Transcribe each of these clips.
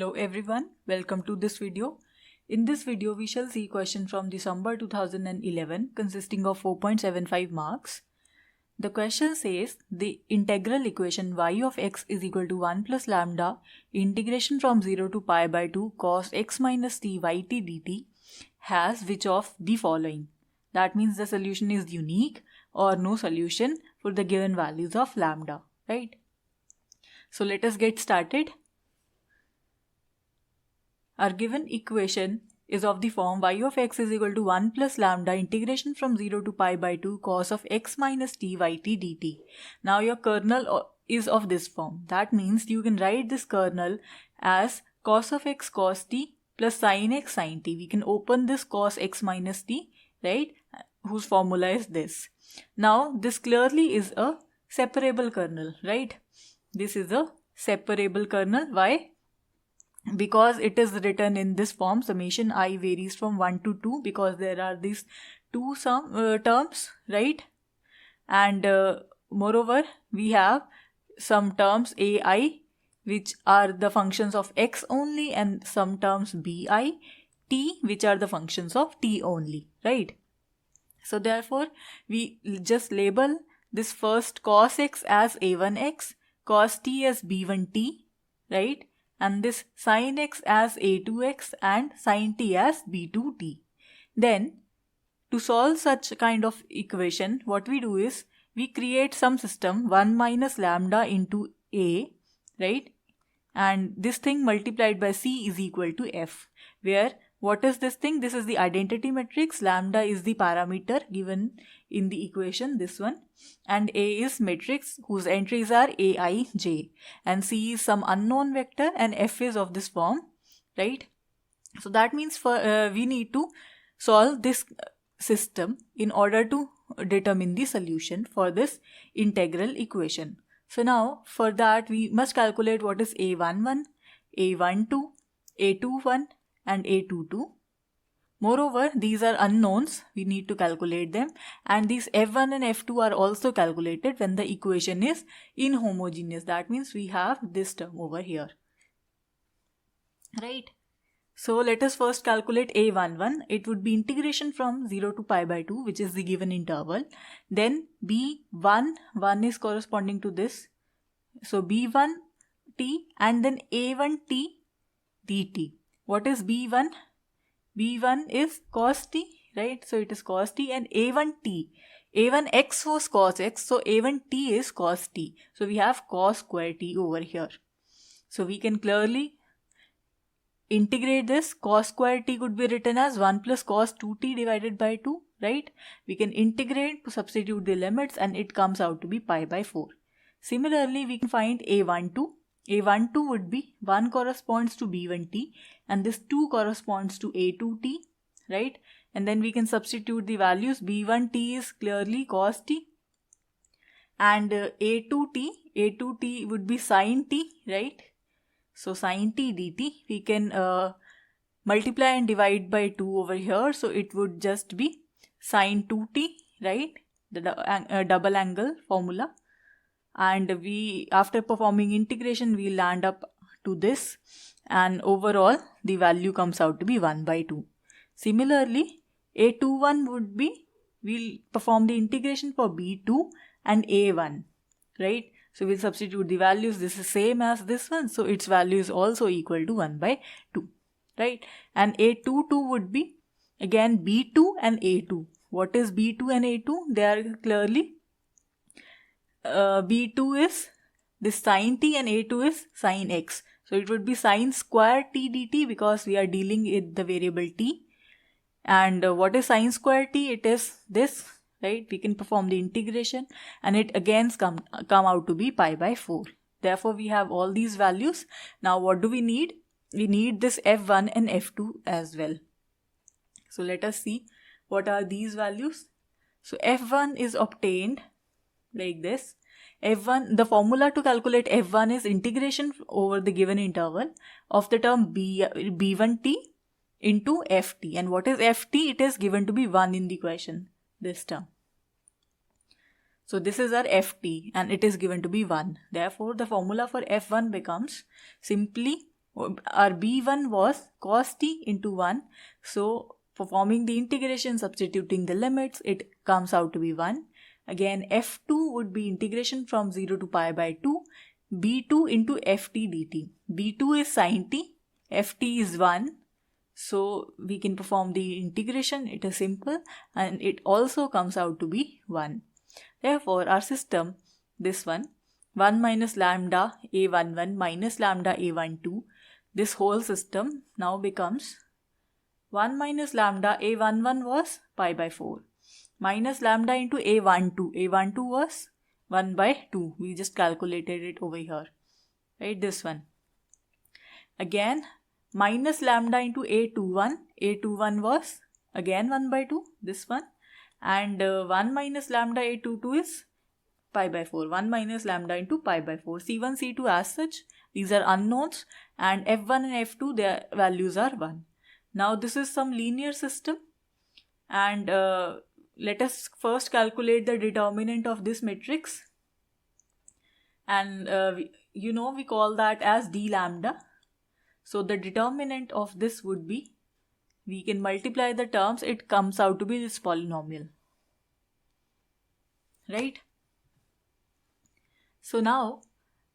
Hello everyone, welcome to this video. In this video, we shall see question from December 2011 consisting of 4.75 marks. The question says the integral equation y of x is equal to 1 plus lambda integration from 0 to pi by 2 cos x minus t yt dt has which of the following? That means the solution is unique or no solution for the given values of lambda, right? So let us get started. Our given equation is of the form y of x is equal to 1 plus lambda integration from 0 to pi by 2 cos of x minus t yt dt. Now your kernel is of this form. That means you can write this kernel as cos of x cos t plus sin x sin t. We can open this cos x minus t, right, whose formula is this. Now this clearly is a separable kernel, right? This is a separable kernel. Why? Because it is written in this form, summation I varies from 1 to 2, because there are these two terms, right? And moreover, we have some terms ai which are the functions of x only, and some terms bi, t which are the functions of t only, right? So therefore, we just label this first cos x as a1x, cos t as b1t, right? And this sin x as a2x and sin t as b2t. Then, to solve such kind of equation, what we do is, we create some system 1 minus lambda into a, right? And this thing multiplied by c is equal to f, where what is this thing? This is the identity matrix. Lambda is the parameter given in the equation, this one. And A is matrix whose entries are A, I, J. And C is some unknown vector and F is of this form, right? So that means we need to solve this system in order to determine the solution for this integral equation. So now for that we must calculate what is A11, A12, A21 and A22. Moreover, these are unknowns, we need to calculate them, and these F1 and F2 are also calculated when the equation is inhomogeneous. That means we have this term over here, right? So let us first calculate A11. It would be integration from 0 to pi by 2, which is the given interval. Then B1, 1 is corresponding to this. So B1t and then A1t dt. What is B1? B1 is cos t, right? So it is cos t, and A1t. A1x was cos x, so A1t is cos t. So we have cos square t over here. So we can clearly integrate this. Cos square t could be written as 1 plus cos 2t divided by 2, right? We can integrate to substitute the limits and it comes out to be pi by 4. Similarly, we can find A12. A12 would be 1 corresponds to B1t and this 2 corresponds to A2t, right? And then we can substitute the values. B1t is clearly cos t and A2t would be sin t, right? So sin t dt, we can multiply and divide by 2 over here. So it would just be sin 2t, right? The double angle formula. And we, after performing integration, we land up to this, and overall the value comes out to be 1 by 2. Similarly, A21 would be, we'll perform the integration for B2 and A1, right? So we'll substitute the values. This is same as this one, so its value is also equal to 1 by 2, right? And A22 would be again B2 and A2. What is B2 and A2? They are clearly B2 is this sin t and A2 is sin x. So it would be sin square t dt because we are dealing with the variable t. And what is sin square t? It is this, right? We can perform the integration and it again come out to be pi by 4. Therefore, we have all these values. Now what do we need? We need this F1 and F2 as well. So let us see what are these values. So F1 is obtained like this. F1, the formula to calculate F1 is integration over the given interval of the term B1t into ft. And what is ft? It is given to be 1 in the question, this term. So this is our ft and it is given to be 1. Therefore, the formula for f1 becomes simply our b1 was cos t into 1. So performing the integration, substituting the limits, it comes out to be 1. Again, f2 would be integration from 0 to pi by 2, b2 into ft dt. b2 is sin t, ft is 1. So we can perform the integration, it is simple, and it also comes out to be 1. Therefore, our system, this one, 1 minus lambda a11 minus lambda a12, this whole system now becomes 1 minus lambda a11 was pi by 4 minus lambda into a12. a12 was 1 by 2. We just calculated it over here. Right, this one. Again, minus lambda into a21. a21 was again 1 by 2. This one. And 1 minus lambda a22 is pi by 4. 1 minus lambda into pi by 4. C1, C2 as such, these are unknowns, and F1 and F2, their values are 1. Now this is some linear system, and let us first calculate the determinant of this matrix, and we call that as d lambda. So the determinant of this would be, we can multiply the terms, it comes out to be this polynomial, right? So now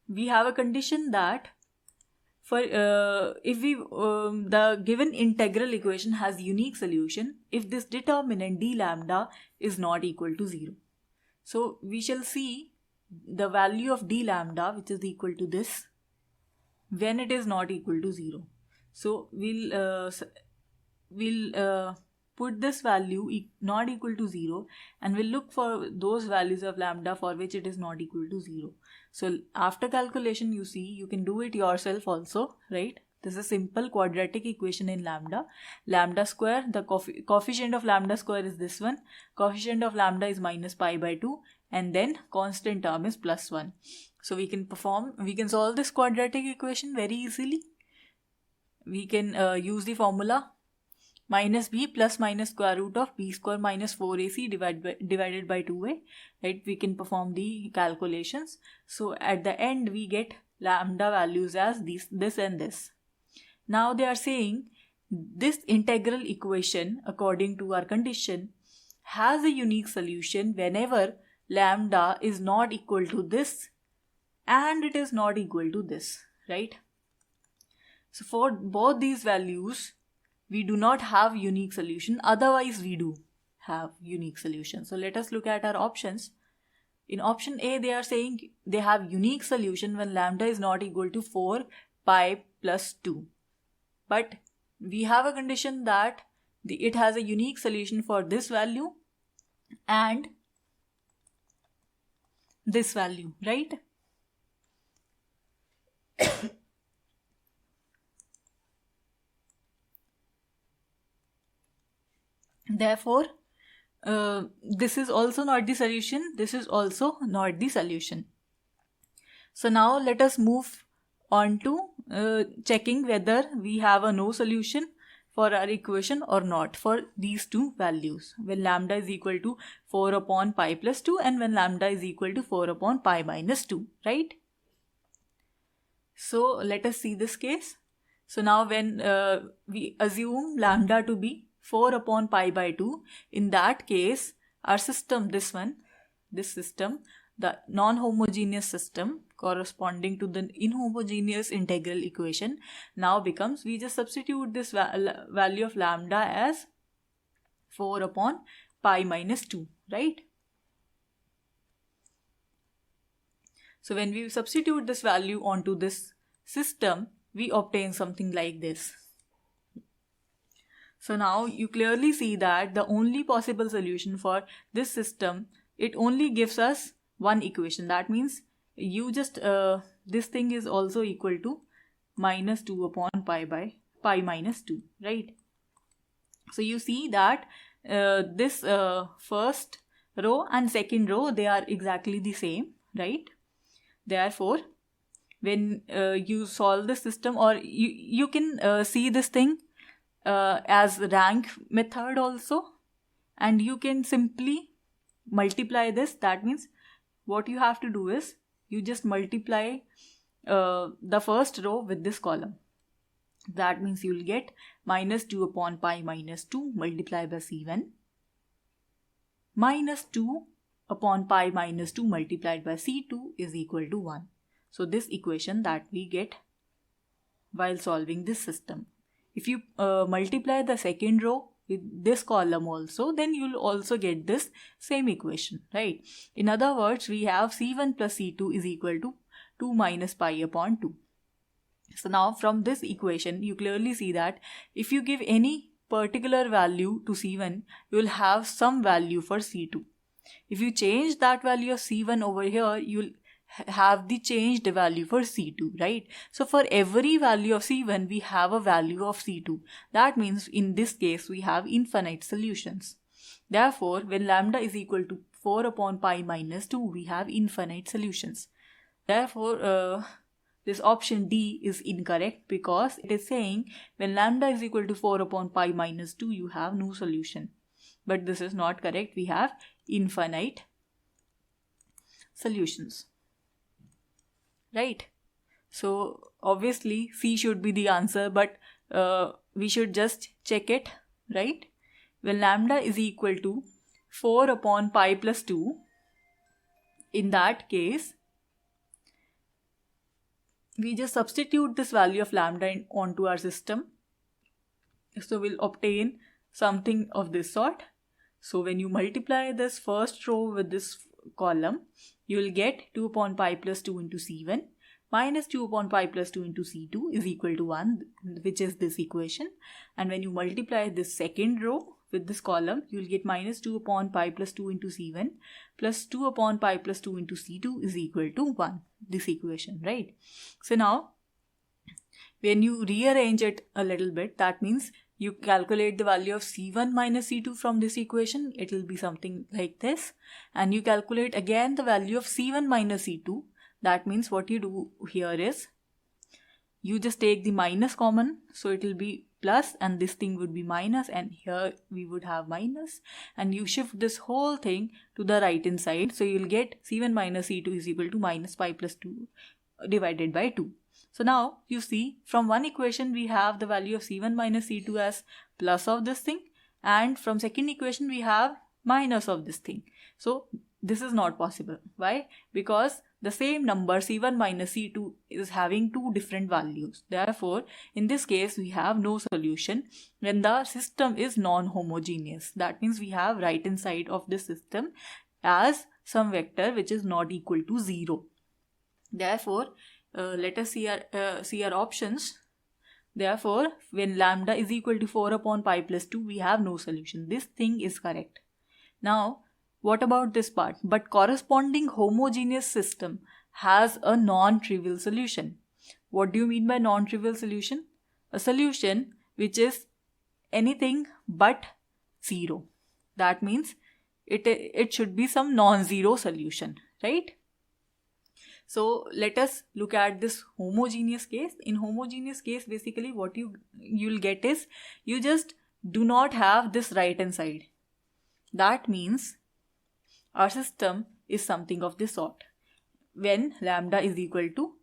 we have a condition that for if we the given integral equation has unique solution if this determinant d lambda is not equal to 0. So we shall see the value of d lambda, which is equal to this, when it is not equal to 0. So we'll put this value not equal to 0, and we'll look for those values of lambda for which it is not equal to 0. So after calculation, you see, you can do it yourself also, right? This is a simple quadratic equation in lambda. Lambda square, the coefficient of lambda square is this one. Coefficient of lambda is minus pi by 2, and then constant term is plus 1. So we can solve this quadratic equation very easily. We can use the formula minus b plus minus square root of b square minus 4ac divided by 2a, right? We can perform the calculations. So at the end we get lambda values as this and this. Now they are saying this integral equation, according to our condition, has a unique solution whenever lambda is not equal to this and it is not equal to this, right? So for both these values, we do not have unique solution, otherwise we do have unique solution. So let us look at our options. In option A, they are saying they have unique solution when lambda is not equal to 4 pi plus 2. But we have a condition that it has a unique solution for this value and this value, right? Therefore, this is also not the solution. This is also not the solution. So now let us move on to checking whether we have a no solution for our equation or not for these two values, when lambda is equal to 4 upon pi plus 2 and when lambda is equal to 4 upon pi minus 2, right? So let us see this case. So now when we assume lambda to be 4 upon pi by 2, in that case our system, this system, the non-homogeneous system corresponding to the inhomogeneous integral equation, now becomes, we just substitute this value of lambda as 4 upon pi minus 2, right? So when we substitute this value onto this system, we obtain something like this. So now you clearly see that the only possible solution for this system, it only gives us one equation. That means you just this thing is also equal to minus 2 upon pi by pi minus 2, right? So you see that this first row and second row, they are exactly the same, right? Therefore, when you solve the system, or you can see this thing as rank method also, and you can simply multiply this. That means what you have to do is you just multiply the first row with this column, That means you will get minus 2 upon pi minus 2 multiplied by C1 minus 2 upon pi minus 2 multiplied by C2 is equal to 1. So this equation that we get while solving this system. If you multiply the second row with this column also, then you'll also get this same equation, right? In other words, we have C1 plus C2 is equal to 2 minus pi upon 2. So now from this equation, you clearly see that if you give any particular value to C1, you will have some value for C2. If you change that value of C1 over here, you'll have the changed value for C2, right? So for every value of C1, we have a value of C2. That means in this case, we have infinite solutions. Therefore, when lambda is equal to 4 upon pi minus 2, we have infinite solutions. Therefore, this option D is incorrect because it is saying when lambda is equal to 4 upon pi minus 2, you have no solution. But this is not correct. We have infinite solutions. Right? So obviously C should be the answer, but we should just check it, right? When lambda is equal to 4 upon pi plus 2, in that case, we just substitute this value of lambda onto our system. So we'll obtain something of this sort. So when you multiply this first row with this column, you will get 2 upon pi plus 2 into C1 minus 2 upon pi plus 2 into C2 is equal to 1, which is this equation. And when you multiply this second row with this column, you will get minus 2 upon pi plus 2 into C1 plus 2 upon pi plus 2 into C2 is equal to 1, this equation, right? So now, when you rearrange it a little bit, that means you calculate the value of C1 minus C2 from this equation. It will be something like this. And you calculate again the value of C1 minus C2. That means what you do here is, you just take the minus common. So it will be plus and this thing would be minus, and here we would have minus, and you shift this whole thing to the right hand side. So you will get C1 minus C2 is equal to minus pi plus 2 divided by 2. So now you see from one equation we have the value of C1 minus C2 as plus of this thing, and from second equation we have minus of this thing. So this is not possible. Why? Because the same number C1 minus C2 is having two different values. Therefore, in this case we have no solution when the system is non-homogeneous. That means we have right hand side of the system as some vector which is not equal to 0. Therefore, let us see our options. Therefore, when lambda is equal to 4 upon pi plus 2, we have no solution. This thing is correct. Now, what about this part? But corresponding homogeneous system has a non-trivial solution. What do you mean by non-trivial solution? A solution which is anything but 0. That means it should be some non-zero solution, right? So let us look at this homogeneous case. In homogeneous case, basically what you'll get is, you just do not have this right hand side. That means our system is something of this sort. When lambda is equal to,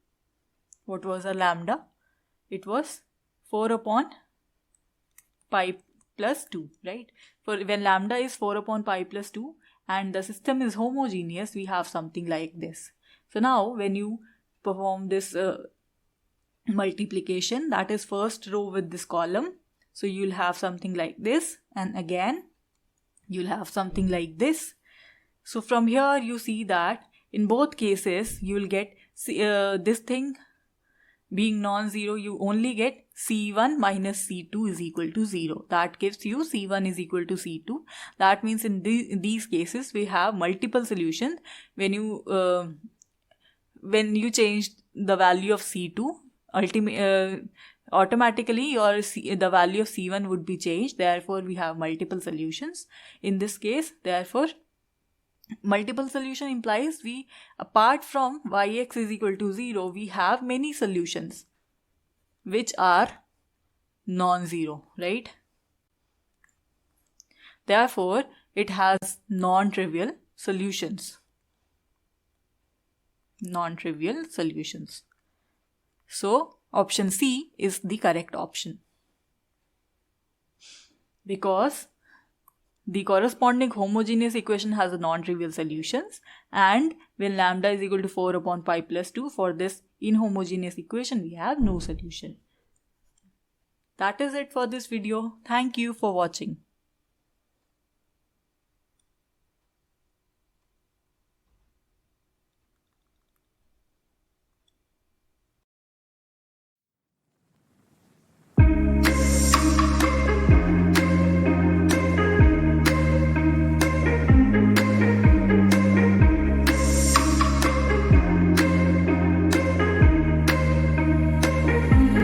what was our lambda? It was 4 upon pi plus 2, right? For when lambda is 4 upon pi plus 2 and the system is homogeneous, we have something like this. So now when you perform this multiplication, that is first row with this column, so you'll have something like this, and again you'll have something like this. So from here you see that in both cases you will get this thing being non-zero, you only get C1 minus C2 is equal to 0. That gives you C1 is equal to C2. That means in these cases we have multiple solutions. When you change the value of C2, automatically the value of C1 would be changed. Therefore, we have multiple solutions. In this case, therefore, multiple solution implies we, apart from yx is equal to 0, we have many solutions which are non-zero, right? Therefore, it has non-trivial solutions. Non-trivial solutions. So, option C is the correct option. Because the corresponding homogeneous equation has a non-trivial solutions, and when lambda is equal to 4 upon pi plus 2, for this inhomogeneous equation we have no solution. That is it for this video. Thank you for watching.